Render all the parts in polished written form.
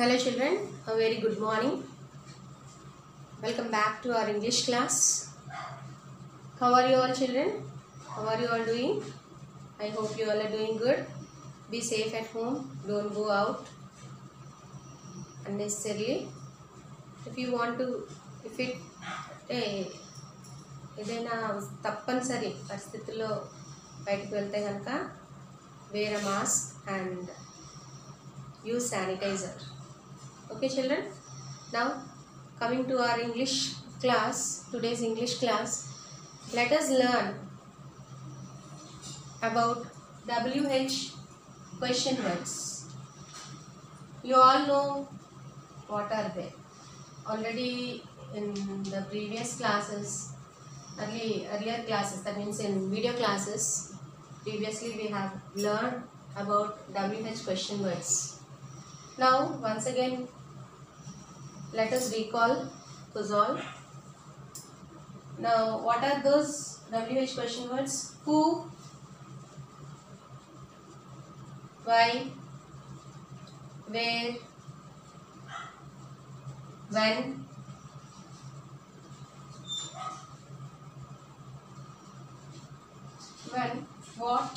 Hello children, a very good morning. Welcome back to our English class. How are you all children? How are you all doing? I hope you all are doing good. Be safe at home. Don't go out unnecessarily. If you want to, if it ఏదైనా తప్పనిసరి పరిస్థితుల్లో బయటకు వెళ్తే కనుక wear a mask and use sanitizer. Okay children, now coming to our English class, today's English class, let us learn about WH question words. You all know what are they already in the previous classes, earlier classes, that means in video classes. Previously we have learned about WH question words. Now once again let us recall those all. Now what are those WH question words? Who, why, where, when, what,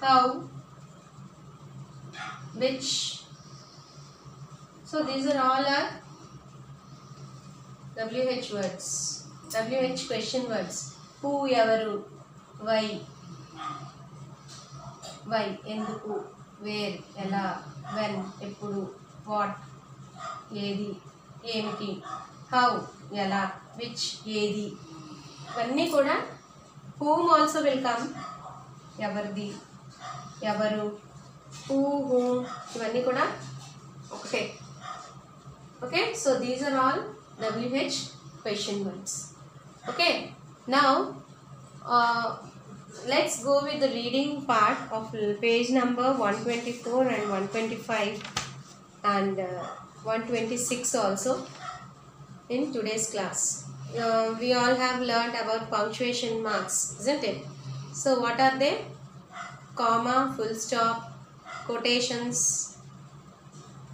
how, which. So these are all our WH words, WH question words. Who, evaru, why, enduku, where, ela, when, eppudu, what, ఏది, ఏమిటి, how, ఎలా, which, ఏది. ఇవన్నీ కూడా whom also will come, ఎవరిది, ఎవరు, who, whom, ఇవన్నీ కూడా ఒకటే. Okay, so these are all WH question words. Okay, now let's go with the reading part of page number 124 and 125 and 126 also in today's class. We all have learnt about punctuation marks, isn't it? So what are they? Comma, full stop, quotations,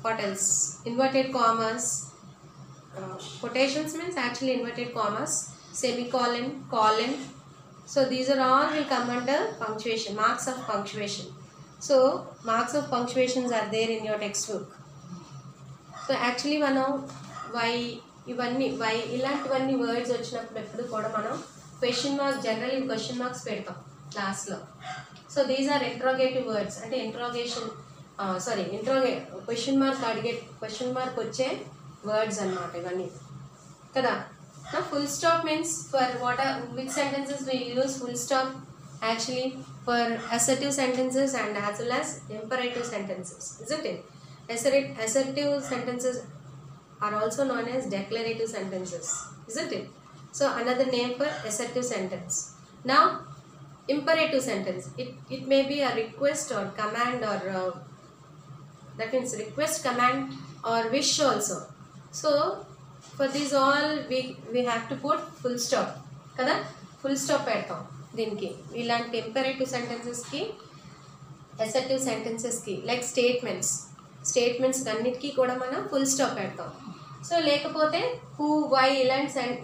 what else? Inverted commas. Quotations means actually inverted commas, semicolon, colon. So these are all will come under punctuation, marks of punctuation. So marks of punctuations are there in your textbook. So actually మనం why ఇవన్నీ why ఇలాంటివన్నీ words వచ్చినప్పుడు ఎప్పుడు కూడా మనం question mark, general question marks పెడతాం క్లాస్లో. So these are interrogative words, అంటే క్వశ్చన్ మార్క్ వచ్చే వర్డ్స్ అన్నమాట ఇవన్నీ కదా. Full stop means for what are which sentences we use full stop? Actually for assertive sentences and as well as imperative sentences, isn't it? Assertive sentences are also known as declarative sentences, isn't it? So another name for assertive sentence. Now imperative sentence, it may be a request or command or that means request, command or wish also. So for these all we have to put full stop kada, full stop పెడతాం దీనికి. ఇలాంటి imperative sentences కి, assertive sentences కి, like statements అన్నిటికీ కూడా మనం full stop పెడతాం. So లేకపోతే హూ, వై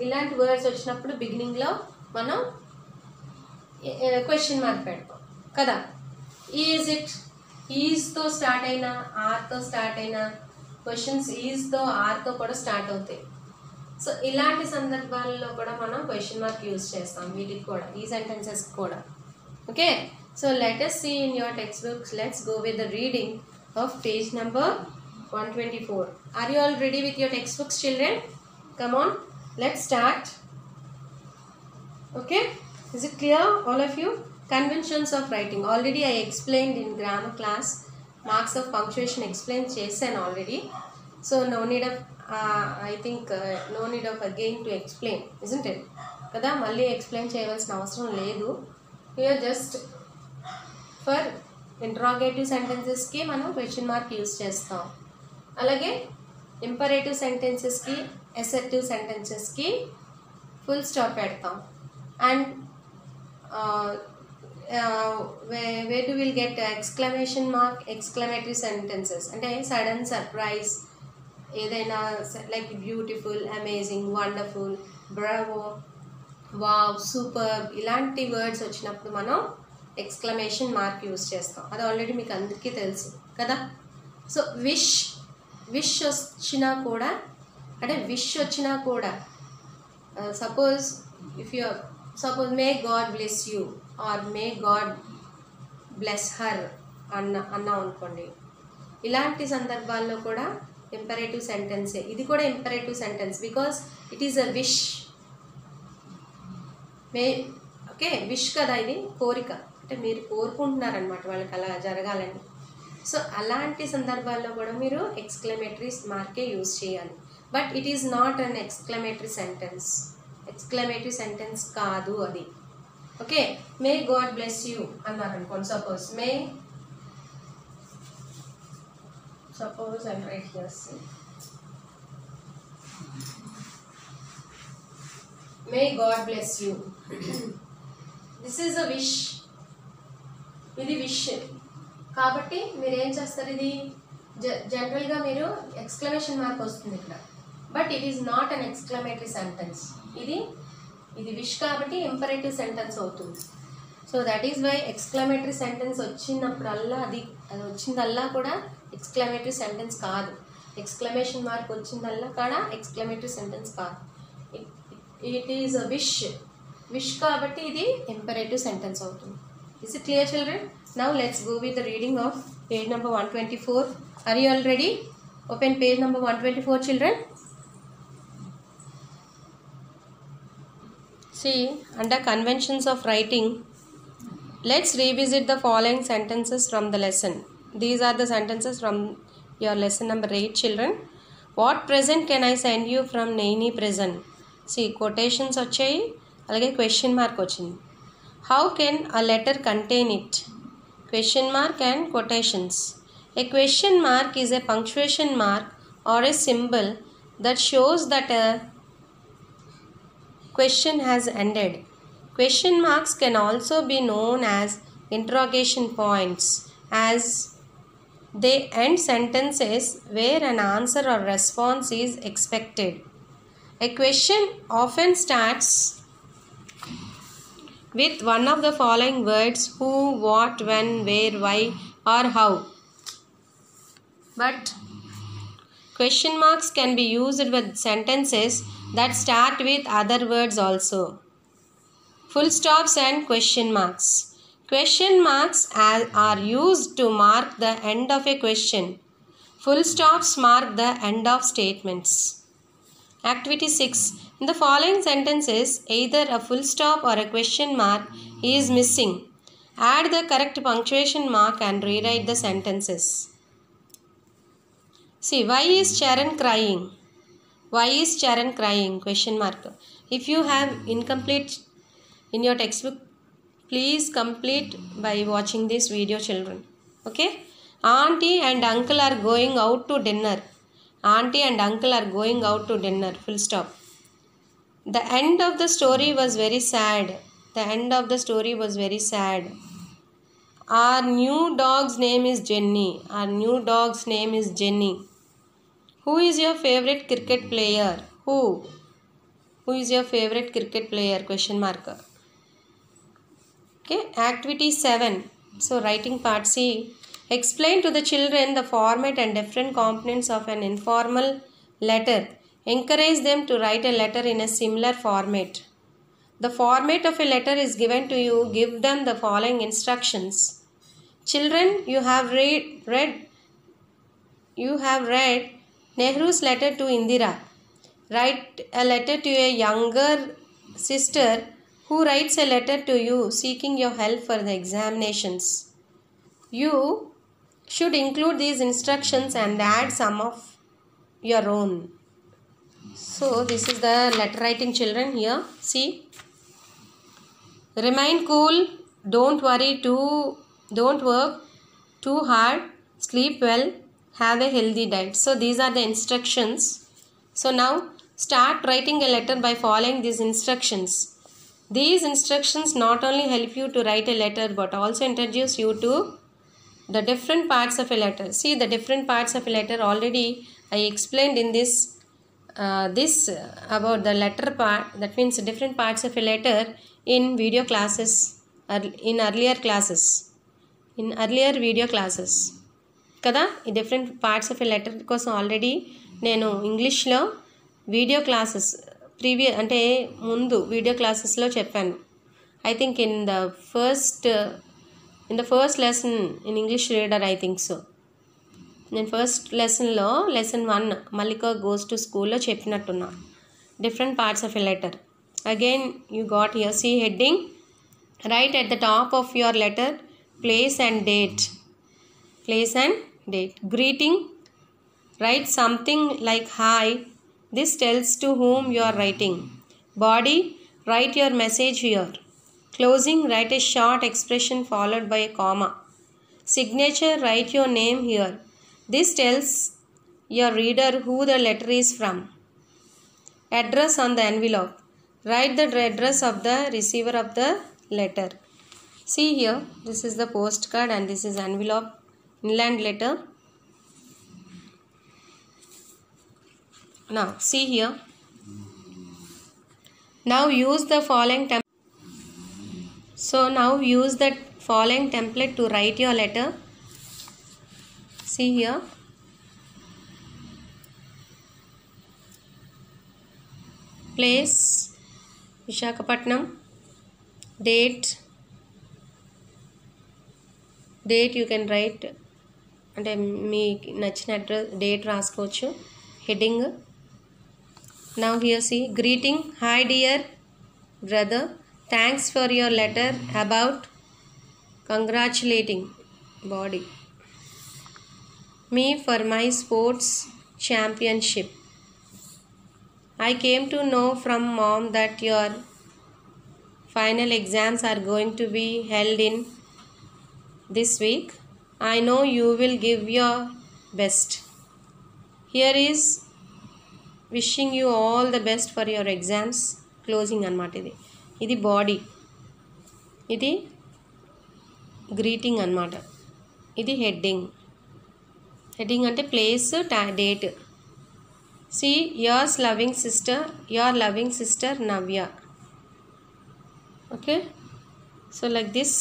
ఇలాంటి వర్డ్స్ వచ్చినప్పుడు బిగినింగ్లో మనం క్వశ్చన్ మార్క్ పెడతాం కదా. ఈజ్ ఇట్, ఈజ్తో స్టార్ట్ అయినా ఆర్తో స్టార్ట్ అయినా క్వశ్చన్స్ ఈజ్తో ఆర్తో కూడా స్టార్ట్ అవుతాయి. సో ఇలాంటి సందర్భాల్లో కూడా మనం క్వశ్చన్ మార్క్ యూజ్ చేస్తాం వీటికి కూడా, ఈ సెంటెన్సెస్ కూడా. Okay, so let us see in your textbooks. Let's go with the reading of page number 124. Are you all ready with your textbooks children? Come on, let's start. Okay, is it clear all of you? Conventions of writing already I explained in grammar class. Marks of punctuation explained చేశాను already, so no need of no need of again to explain, isn't it? కదా, మళ్ళీ explain చేయవలసిన అవసరం లేదు. here just for interrogative సెంటెన్సెస్కి మనం question mark use చేస్తాం. అలాగే imperative సెంటెన్సెస్కి, assertive సెంటెన్సెస్కి full stop పెడతాం. And where do we'll get exclamation mark, exclamatory sentences అంటే సడన్ సర్ప్రైజ్, ఏదైనా like beautiful, amazing, wonderful, Bravo, wow, super ఇలాంటి వర్డ్స్ వచ్చినప్పుడు మనం ఎక్స్క్లమేషన్ మార్క్ యూజ్ చేస్తాం. అది ఆల్రెడీ మీకు అందరికీ తెలుసు కదా. సో విష్ వచ్చినా కూడా, అంటే విష్ వచ్చినా కూడా suppose may God bless you or may God bless her అన్నాం అనుకోండి. ఇలాంటి సందర్భాల్లో కూడా ఇంపరేటివ్ సెంటెన్సే. ఇది కూడా imperative sentence because it is a wish. Okay, wish కదా, ఇది కోరిక, అంటే మీరు కోరుకుంటున్నారనమాట వాళ్ళకి అలా జరగాలని. సో అలాంటి సందర్భాల్లో కూడా మీరు ఎక్స్క్లమేటరీ మార్కే యూజ్ చేయాలి. But it is not an exclamatory sentence. Exclamatory sentence కాదు అది. Okay, May God bless you అన్నారు అనుకోండి. Suppose I right here, May God bless you. This is a wish. ఇది విష్ కాబట్టి మీరు ఏం చేస్తారు, ఇది జనరల్గా మీరు ఎక్స్క్లమేషన్ మార్క్ వస్తుంది ఇక్కడ. But it is not an exclamatory sentence. ఇది విష్ కాబట్టి ఇంపరేటివ్ సెంటెన్స్ అవుతుంది. So that is why exclamatory sentence వచ్చినప్పుడల్లా అది వచ్చిందల్లా కూడా ఎక్స్క్లమేటరీ సెంటెన్స్ కాదు. ఎక్స్క్లమేషన్ మార్క్ వచ్చిందల్లా కూడా ఎక్స్క్లమేటరీ సెంటెన్స్ కాదు. ఇట్ ఈస్ అ విష్ కాబట్టి ఇది ఇంపరేటివ్ సెంటెన్స్ అవుతుంది. Is it clear children? Now let's go with the reading of page number 124. Are you all ready? Open page number 124 children. See, under conventions of writing, let's revisit the following sentences from the lesson. These are the sentences from your lesson number 8 children. What present can I send you from Naini present? See, quotations వచ్చాయి, అలాగే question mark వచ్చింది. How can a letter contain it? Question mark and quotations. A question mark is a punctuation mark or a symbol that shows that a question has ended. Question marks can also be known as interrogation points, as they end sentences where an answer or response is expected. A question often starts with one of the following words: who, what, when, where, why, or how. But question marks can be used with sentences that start with other words also. Full stops and question marks. Question marks are used to mark the end of a question. Full stops mark the end of statements. Activity 6. In the following sentences, either a full stop or a question mark is missing. Add the correct punctuation mark and rewrite the sentences. See, why is Charan crying? Why is Charan crying? Question mark. If you have incomplete in your textbook, please complete by watching this video, children. Okay? Auntie and uncle are going out to dinner. Auntie and uncle are going out to dinner. Full stop. The end of the story was very sad. The end of the story was very sad. Our new dog's name is Jenny. Our new dog's name is Jenny. Who is your favorite cricket player? Who is your favorite cricket player? Question mark. Okay, activity 7. So writing part C. Explain to the children the format and different components of an informal letter. Encourage them to write a letter in a similar format. The format of a letter is given to you. Give them the following instructions. Children, you have read Nehru's letter to Indira. Write a letter to a younger sister who writes a letter to you seeking your help for the examinations. You should include these instructions and add some of your own. So this is the letter writing, children. Here, see. Remain cool. Don't work too hard. Sleep well. Have a healthy diet. So these are the instructions. So now start writing a letter by following these instructions. These instructions not only help you to write a letter but also introduce you to the different parts of a letter. See, the different parts of a letter already I explained in this about the letter part. That means different parts of a letter in video classes, in earlier classes, in earlier video classes కదా. ఈ different parts of a letter కోసం already నేను ఇంగ్లీష్లో video classes అంటే ముందు video క్లాసెస్లో చెప్పాను. I think in the first lesson in English reader, I think so. నేను ఫస్ట్ లెసన్లో లెసన్ 1 మల్లిక గోస్ టు స్కూల్లో చెప్పినట్టున్నా different parts of a letter. Again you got here, see heading, right at the top of your letter place and date. Place and date. Greeting, write something like hi. This tells to whom you are writing. Body, write your message here. Closing, write a short expression followed by a comma. Signature, write your name here. This tells your reader who the letter is from. Address on the envelope. Write the address of the receiver of the letter. See here, this is the postcard and this is envelope. Inland letter. Now see here. Now use the following use that following template to write your letter. See here. Place Visakhapatnam. Date you can write అంటే మీకు నచ్చిన address date రాసుకోవచ్చు. Heading, now here see greeting, hi dear brother, thanks for your letter about congratulating body me for my sports championship. I came to know from mom that your final exams are going to be held in this week. I know you will give your best. Here is wishing you all the best for your exams. Closing అన్నమాట. ఇది body, ఇది greeting అన్నమాట. ఇది heading అంటే place, date. See, your loving sister Navya. Okay, so like this.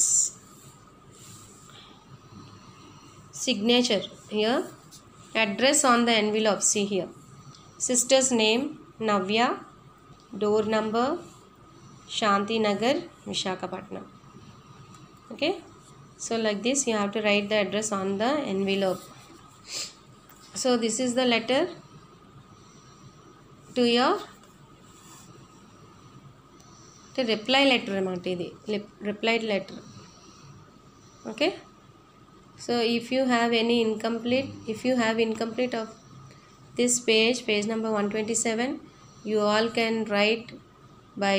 Signature here, address on the envelope. See here, sister's name Navya, door number Shanti Nagar, Visakhapatnam. Okay, so like this you have to write the address on the envelope. So this is the letter to your reply letter అన్నమాట. ఇది reply letter. Okay, so if you have incomplete of this page number 127, you all can write by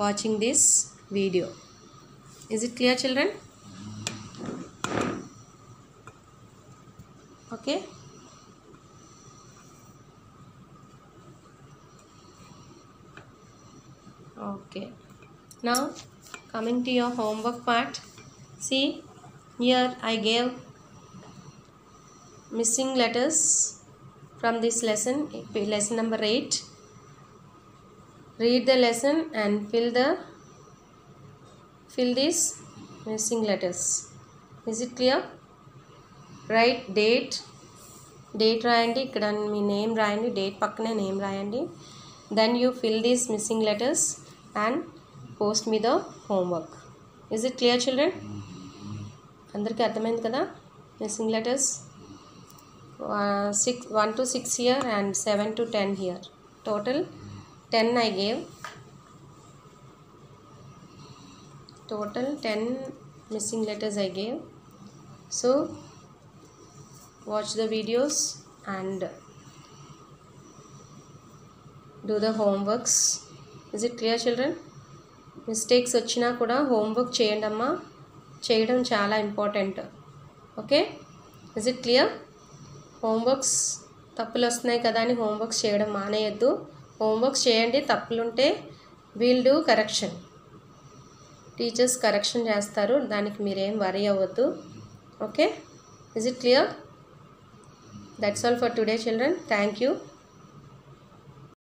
watching this video. Is it clear, children? Okay, now coming to your homework part. See here, I gave missing letters from this lesson number 8. Read the lesson and fill these missing letters. Is it clear? Write date రాయండి. ఇక్కడ మీ name రాయండి, date పక్కనే name రాయండి. Then you fill these missing letters and post me the homework. Is it clear, children? అందరికీ అర్థమైంది కదా? Missing letters 1 to 6 here and 7 to 10 here. Total 10 I gave. Total 10 missing letters I gave. So watch the videos and do the homeworks. Is it clear, children? Mistakes వచ్చినా కూడా homework చేయండి అమ్మా, చేయడం చాలా important. Okay, is it clear? Homeworks తప్పులు వస్తున్నాయి కదా అని హోంవర్క్స్ చేయడం మానేయద్దు. హోంవర్క్స్ చేయండి, తప్పులుంటే will do correction. Teachers correction చేస్తారు, దానికి మీరేం వరీ అవ్వద్దు. Okay, is it clear? That's all for today children. Thank you.